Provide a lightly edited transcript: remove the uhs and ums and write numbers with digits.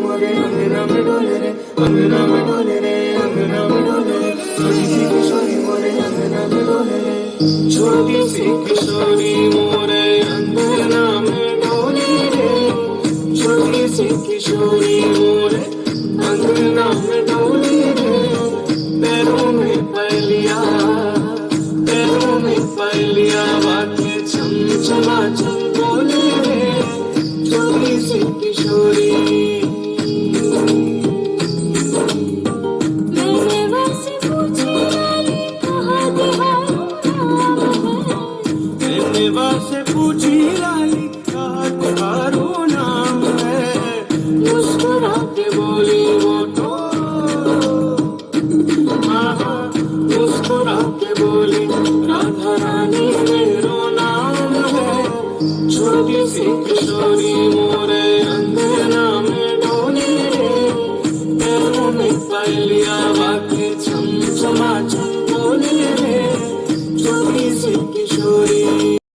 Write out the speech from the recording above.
मोरे अंगना में डोले रे, अंगना में डोले रे, अंगना में डोले रे, छोटी सी किशोरी मोरे अंगना में डोले रे, छोटी सी किशोरी मोरे अंगना में डोले रे, छोटी सी किशोरी मोरे अंगना में डोले रे, पैरों में पलिया, पैरों में पलिया, बातें चमचमा चम बोले रे, छोटी सी किशोरी। मैंने वैसे पूछी लाली कहाँ मैंने वैसे पूछी लाली कहाँ तुम्हारो नाम है, मुस्कुरा के बोली वो तो, मुस्कुरा के बोली राधा रानी मेरो नाम है, छोटी सी किशोरी मोरे अंगना में डोले रे, पैरों में पलिया।